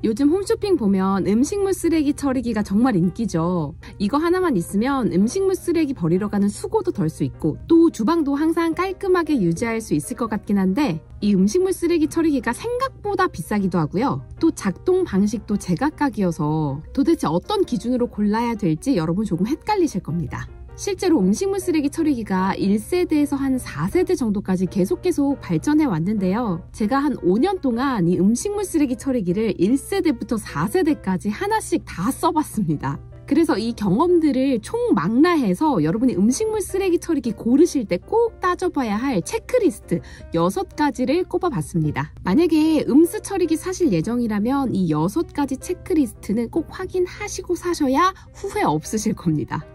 요즘 홈쇼핑 보면 음식물 쓰레기 처리기가 정말 인기죠. 이거 하나만 있으면 음식물 쓰레기 버리러 가는 수고도 덜 수 있고 또 주방도 항상 깔끔하게 유지할 수 있을 것 같긴 한데 이 음식물 쓰레기 처리기가 생각보다 비싸기도 하고요. 또 작동 방식도 제각각이어서 도대체 어떤 기준으로 골라야 될지 여러분 조금 헷갈리실 겁니다. 실제로 음식물 쓰레기 처리기가 1세대에서 한 4세대 정도까지 계속 발전해 왔는데요. 제가 한 5년 동안 이 음식물 쓰레기 처리기를 1세대부터 4세대까지 하나씩 다 써봤습니다. 그래서 이 경험들을 총망라해서 여러분이 음식물 쓰레기 처리기 고르실 때 꼭 따져봐야 할 체크리스트 6가지를 꼽아봤습니다. 만약에 음스 처리기 사실 예정이라면 이 6가지 체크리스트는 꼭 확인하시고 사셔야 후회 없으실 겁니다.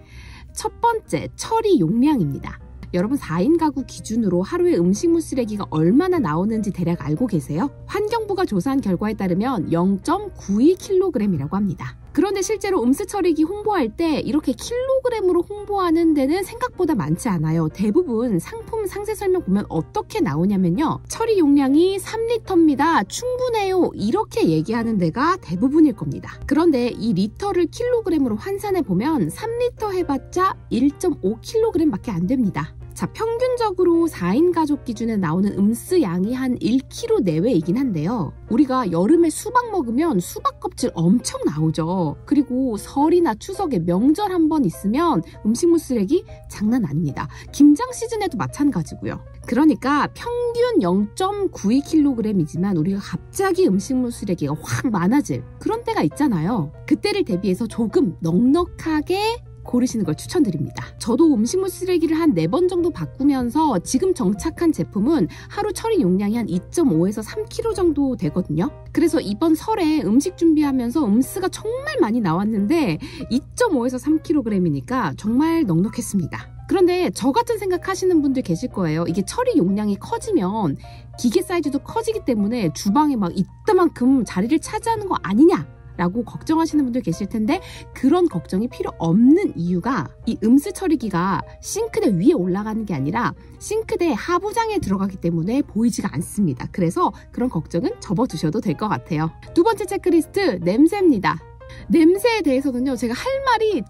첫 번째, 처리 용량입니다. 여러분 4인 가구 기준으로 하루에 음식물 쓰레기가 얼마나 나오는지 대략 알고 계세요? 환경부가 조사한 결과에 따르면 0.92kg이라고 합니다. 그런데 실제로 음스 처리기 홍보할 때 이렇게 킬로그램으로 홍보하는 데는 생각보다 많지 않아요. 대부분 상품 상세 설명 보면 어떻게 나오냐면요. 처리 용량이 3리터입니다. 충분해요. 이렇게 얘기하는 데가 대부분일 겁니다. 그런데 이 리터를 킬로그램으로 환산해 보면 3리터 해봤자 1.5kg 밖에 안 됩니다. 자, 평균적으로 4인 가족 기준에 나오는 음스 양이 한 1kg 내외이긴 한데요. 우리가 여름에 수박 먹으면 수박 껍질 엄청 나오죠. 그리고 설이나 추석에 명절 한번 있으면 음식물 쓰레기 장난 아닙니다. 김장 시즌에도 마찬가지고요. 그러니까 평균 0.92kg이지만 우리가 갑자기 음식물 쓰레기가 확 많아질 그런 때가 있잖아요. 그때를 대비해서 조금 넉넉하게 고르시는 걸 추천드립니다. 저도 음식물 쓰레기를 한 4번 정도 바꾸면서 지금 정착한 제품은 하루 처리 용량이 한 2.5에서 3kg 정도 되거든요. 그래서 이번 설에 음식 준비하면서 음스가 정말 많이 나왔는데 2.5에서 3kg이니까 정말 넉넉했습니다. 그런데 저 같은 생각 하시는 분들 계실 거예요. 이게 처리 용량이 커지면 기계 사이즈도 커지기 때문에 주방에 막 이따만큼 자리를 차지하는 거 아니냐 라고 걱정하시는 분들 계실 텐데 그런 걱정이 필요 없는 이유가 이 음스 처리기가 싱크대 위에 올라가는 게 아니라 싱크대 하부장에 들어가기 때문에 보이지가 않습니다. 그래서 그런 걱정은 접어두셔도 될 것 같아요. 두 번째 체크리스트, 냄새입니다. 냄새에 대해서는요, 제가 할 말이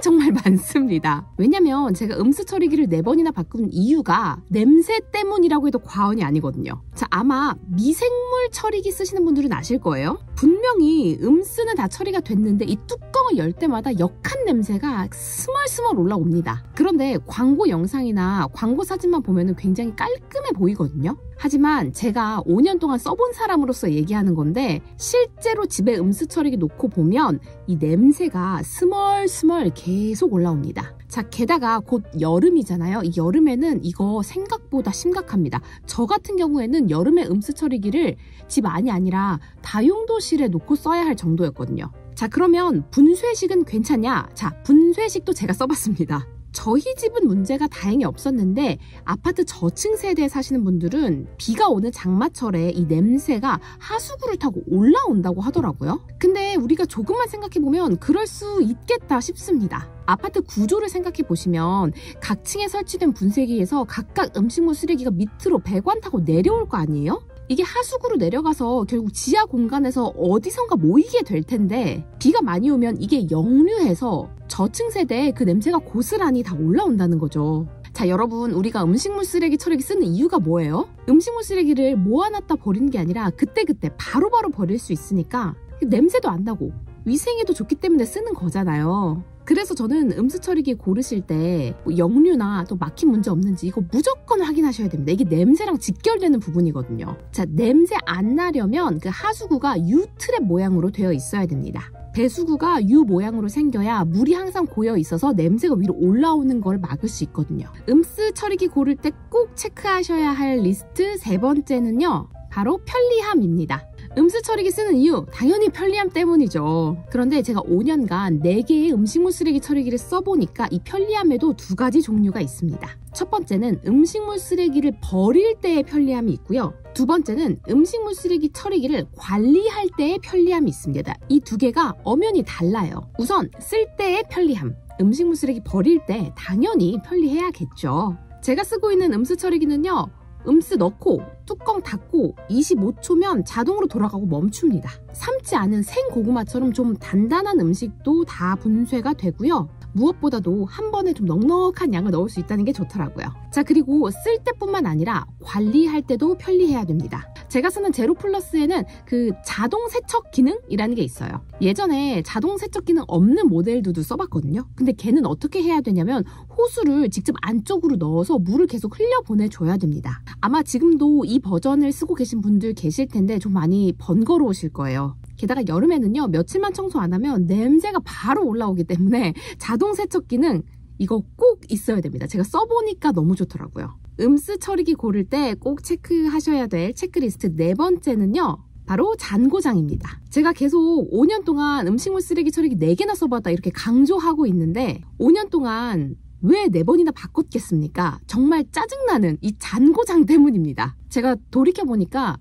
정말 많습니다. 왜냐면 제가 음스 처리기를 4번이나 바꾼 이유가 냄새 때문이라고 해도 과언이 아니거든요. 자, 아마 미생물 처리기 쓰시는 분들은 아실 거예요. 분명히 음스는 다 처리가 됐는데 이 뚜껑을 열 때마다 역한 냄새가 스멀스멀 올라옵니다. 그런데 광고 영상이나 광고 사진만 보면 굉장히 깔끔해 보이거든요. 하지만 제가 5년 동안 써본 사람으로서 얘기하는 건데 실제로 집에 음스 처리기 놓고 보면 이 냄새가 스멀스멀 계속 올라옵니다. 자, 게다가 곧 여름이잖아요. 이 여름에는 이거 생각보다 심각합니다. 저 같은 경우에는 여름에 음스 처리기를 집 안이 아니라 다용도실에 놓고 써야 할 정도였거든요. 자, 그러면 분쇄식은 괜찮냐? 자, 분쇄식도 제가 써봤습니다. 저희 집은 문제가 다행히 없었는데 아파트 저층 세대에 사시는 분들은 비가 오는 장마철에 이 냄새가 하수구를 타고 올라온다고 하더라고요. 근데 우리가 조금만 생각해보면 그럴 수 있겠다 싶습니다. 아파트 구조를 생각해 보시면 각 층에 설치된 분쇄기에서 각각 음식물 쓰레기가 밑으로 배관 타고 내려올 거 아니에요? 이게 하수구로 내려가서 결국 지하 공간에서 어디선가 모이게 될 텐데 비가 많이 오면 이게 역류해서 저층 세대에 그 냄새가 고스란히 다 올라온다는 거죠. 자, 여러분, 우리가 음식물 쓰레기 처리기 쓰는 이유가 뭐예요? 음식물 쓰레기를 모아놨다 버리는 게 아니라 그때그때 바로바로 버릴 수 있으니까 냄새도 안 나고 위생에도 좋기 때문에 쓰는 거잖아요. 그래서 저는 음수 처리기 고르실 때 역류나 또 막힌 문제 없는지 이거 무조건 확인하셔야 됩니다. 이게 냄새랑 직결되는 부분이거든요. 자, 냄새 안 나려면 그 하수구가 U 트랩 모양으로 되어 있어야 됩니다. 배수구가 U 모양으로 생겨야 물이 항상 고여 있어서 냄새가 위로 올라오는 걸 막을 수 있거든요. 음스 처리기 고를 때 꼭 체크하셔야 할 리스트 3번째는요. 바로 편리함입니다. 음수 처리기 쓰는 이유, 당연히 편리함 때문이죠. 그런데 제가 5년간 4개의 음식물 쓰레기 처리기를 써보니까 이 편리함에도 2가지 종류가 있습니다. 첫 번째는 음식물 쓰레기를 버릴 때의 편리함이 있고요. 두 번째는 음식물 쓰레기 처리기를 관리할 때의 편리함이 있습니다. 이 2개가 엄연히 달라요. 우선 쓸 때의 편리함, 음식물 쓰레기 버릴 때 당연히 편리해야겠죠. 제가 쓰고 있는 음수 처리기는요, 음스 넣고 뚜껑 닫고 25초면 자동으로 돌아가고 멈춥니다. 삶지 않은 생고구마처럼 좀 단단한 음식도 다 분쇄가 되고요. 무엇보다도 한 번에 좀 넉넉한 양을 넣을 수 있다는 게 좋더라고요. 자, 그리고 쓸 때뿐만 아니라 관리할 때도 편리해야 됩니다. 제가 쓰는 제로 플러스에는 그 자동 세척 기능이라는 게 있어요. 예전에 자동 세척 기능 없는 모델도 써봤거든요. 근데 걔는 어떻게 해야 되냐면 호수를 직접 안쪽으로 넣어서 물을 계속 흘려보내줘야 됩니다. 아마 지금도 이 버전을 쓰고 계신 분들 계실 텐데 좀 많이 번거로우실 거예요. 게다가 여름에는요, 며칠만 청소 안 하면 냄새가 바로 올라오기 때문에 자동 세척 기능 이거 꼭 있어야 됩니다. 제가 써보니까 너무 좋더라고요. 음스 처리기 고를 때 꼭 체크하셔야 될 체크리스트 4번째는요. 바로 잔고장입니다. 제가 계속 5년 동안 음식물 쓰레기 처리기 4개나 써봤다 이렇게 강조하고 있는데 5년 동안 왜 4번이나 바꿨겠습니까? 정말 짜증나는 이 잔고장 때문입니다. 제가 돌이켜보니까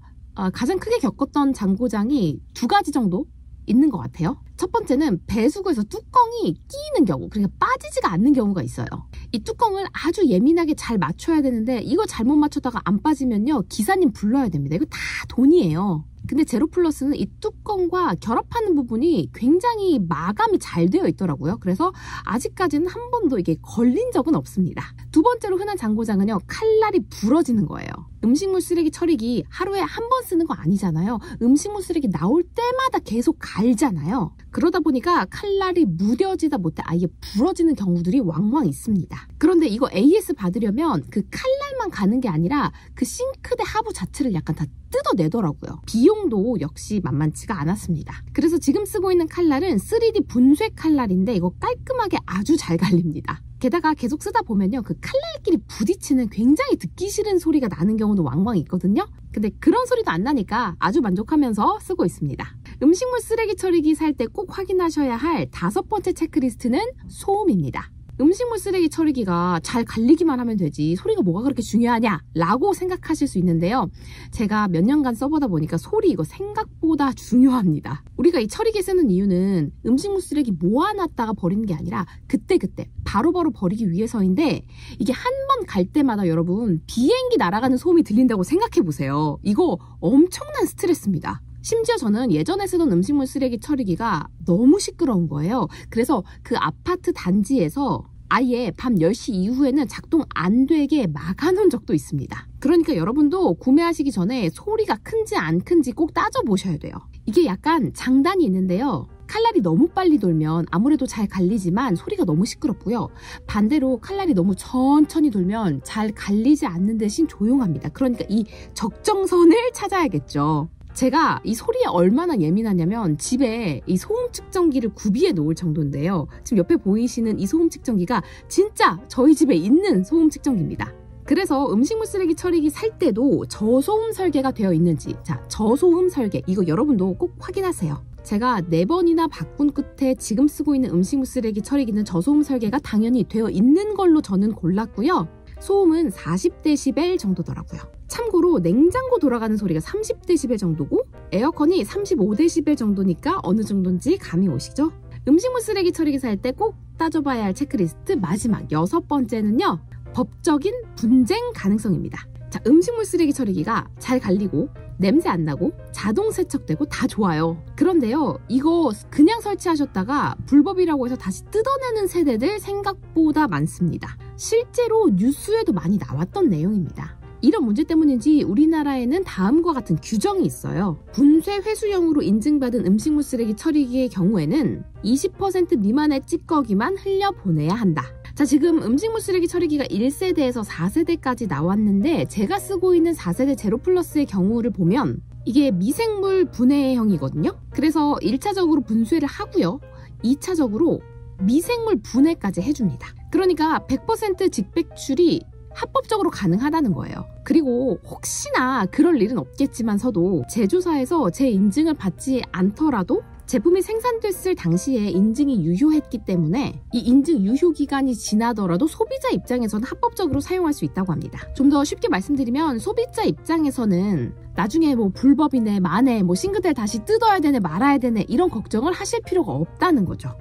가장 크게 겪었던 잔고장이 2가지 정도 있는 것 같아요. 첫 번째는 배수구에서 뚜껑이 끼이는 경우, 그러니까 빠지지가 않는 경우가 있어요. 이 뚜껑을 아주 예민하게 잘 맞춰야 되는데 이거 잘못 맞췄다가 안 빠지면요, 기사님 불러야 됩니다. 이거 다 돈이에요. 근데 제로 플러스는 이 뚜껑과 결합하는 부분이 굉장히 마감이 잘 되어 있더라고요. 그래서 아직까지는 한 번도 이게 걸린 적은 없습니다. 2번째로 흔한 잔고장은요, 칼날이 부러지는 거예요. 음식물 쓰레기 처리기 하루에 한 번 쓰는 거 아니잖아요. 음식물 쓰레기 나올 때마다 계속 갈잖아요. 그러다 보니까 칼날이 무뎌지다 못해 아예 부러지는 경우들이 왕왕 있습니다. 그런데 이거 AS 받으려면 그 칼날만 가는 게 아니라 그 싱크대 하부 자체를 약간 다 뜯어내더라고요. 비용도 역시 만만치가 않았습니다. 그래서 지금 쓰고 있는 칼날은 3D 분쇄 칼날인데 이거 깔끔하게 아주 잘 갈립니다. 게다가 계속 쓰다 보면요, 그 칼날끼리 부딪히는 굉장히 듣기 싫은 소리가 나는 경우도 왕왕 있거든요. 근데 그런 소리도 안 나니까 아주 만족하면서 쓰고 있습니다. 음식물 쓰레기 처리기 살 때 꼭 확인하셔야 할 5번째 체크리스트는 소음입니다. 음식물 쓰레기 처리기가 잘 갈리기만 하면 되지 소리가 뭐가 그렇게 중요하냐 라고 생각하실 수 있는데요. 제가 몇 년간 써보다 보니까 소리 이거 생각보다 중요합니다. 우리가 이 처리기 쓰는 이유는 음식물 쓰레기 모아놨다가 버리는 게 아니라 그때그때 바로바로 버리기 위해서인데 이게 한 번 갈 때마다 여러분 비행기 날아가는 소음이 들린다고 생각해 보세요. 이거 엄청난 스트레스입니다. 심지어 저는 예전에 쓰던 음식물 쓰레기 처리기가 너무 시끄러운 거예요. 그래서 그 아파트 단지에서 아예 밤 10시 이후에는 작동 안 되게 막아놓은 적도 있습니다. 그러니까 여러분도 구매하시기 전에 소리가 큰지 안 큰지 꼭 따져보셔야 돼요. 이게 약간 장단이 있는데요. 칼날이 너무 빨리 돌면 아무래도 잘 갈리지만 소리가 너무 시끄럽고요. 반대로 칼날이 너무 천천히 돌면 잘 갈리지 않는 대신 조용합니다. 그러니까 이 적정선을 찾아야겠죠. 제가 이 소리에 얼마나 예민하냐면 집에 이 소음 측정기를 구비해 놓을 정도인데요. 지금 옆에 보이시는 이 소음 측정기가 진짜 저희 집에 있는 소음 측정기입니다. 그래서 음식물 쓰레기 처리기 살 때도 저소음 설계가 되어 있는지, 자, 저소음 설계 이거 여러분도 꼭 확인하세요. 제가 4번이나 바꾼 끝에 지금 쓰고 있는 음식물 쓰레기 처리기는 저소음 설계가 당연히 되어 있는 걸로 저는 골랐고요. 소음은 40dB 정도더라고요. 참고로 냉장고 돌아가는 소리가 30dB 정도고 에어컨이 35dB 정도니까 어느 정도인지 감이 오시죠? 음식물 쓰레기 처리기 살 때 꼭 따져봐야 할 체크리스트 마지막 6번째는요. 법적인 분쟁 가능성입니다. 자, 음식물 쓰레기 처리기가 잘 갈리고 냄새 안 나고 자동 세척되고 다 좋아요. 그런데요, 이거 그냥 설치하셨다가 불법이라고 해서 다시 뜯어내는 세대들 생각보다 많습니다. 실제로 뉴스에도 많이 나왔던 내용입니다. 이런 문제 때문인지 우리나라에는 다음과 같은 규정이 있어요. 분쇄 회수용으로 인증받은 음식물 쓰레기 처리기의 경우에는 20% 미만의 찌꺼기만 흘려보내야 한다. 자, 지금 음식물 쓰레기 처리기가 1세대에서 4세대까지 나왔는데 제가 쓰고 있는 4세대 제로 플러스의 경우를 보면 이게 미생물 분해형이거든요. 그래서 1차적으로 분쇄를 하고요. 2차적으로 미생물 분해까지 해줍니다. 그러니까 100% 직배출이 합법적으로 가능하다는 거예요. 그리고 혹시나 그럴 일은 없겠지만서도 제조사에서 제 인증을 받지 않더라도 제품이 생산됐을 당시에 인증이 유효했기 때문에 이 인증 유효 기간이 지나더라도 소비자 입장에서는 합법적으로 사용할 수 있다고 합니다. 좀 더 쉽게 말씀드리면 소비자 입장에서는 나중에 뭐 불법이네 마네 뭐 싱크대를 다시 뜯어야 되네 말아야 되네 이런 걱정을 하실 필요가 없다는 거죠.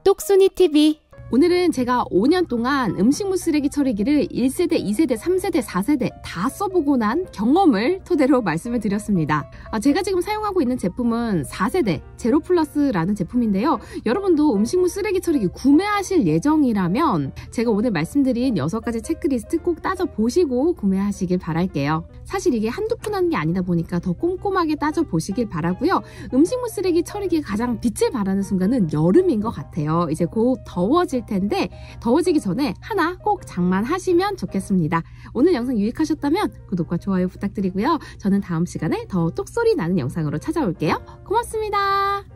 똑순이TV 오늘은 제가 5년 동안 음식물 쓰레기 처리기를 1세대, 2세대, 3세대, 4세대 다 써보고 난 경험을 토대로 말씀을 드렸습니다. 제가 지금 사용하고 있는 제품은 4세대 제로 플러스라는 제품인데요. 여러분도 음식물 쓰레기 처리기 구매하실 예정이라면 제가 오늘 말씀드린 6가지 체크리스트 꼭 따져보시고 구매하시길 바랄게요. 사실 이게 한두 푼 하는 게 아니다 보니까 더 꼼꼼하게 따져보시길 바라고요. 음식물 쓰레기 처리기가 가장 빛을 발하는 순간은 여름인 것 같아요. 이제 곧 더워질 텐데 더워지기 전에 하나 꼭 장만하시면 좋겠습니다. 오늘 영상 유익하셨다면 구독과 좋아요 부탁드리고요. 저는 다음 시간에 더 똑소리 나는 영상으로 찾아올게요. 고맙습니다.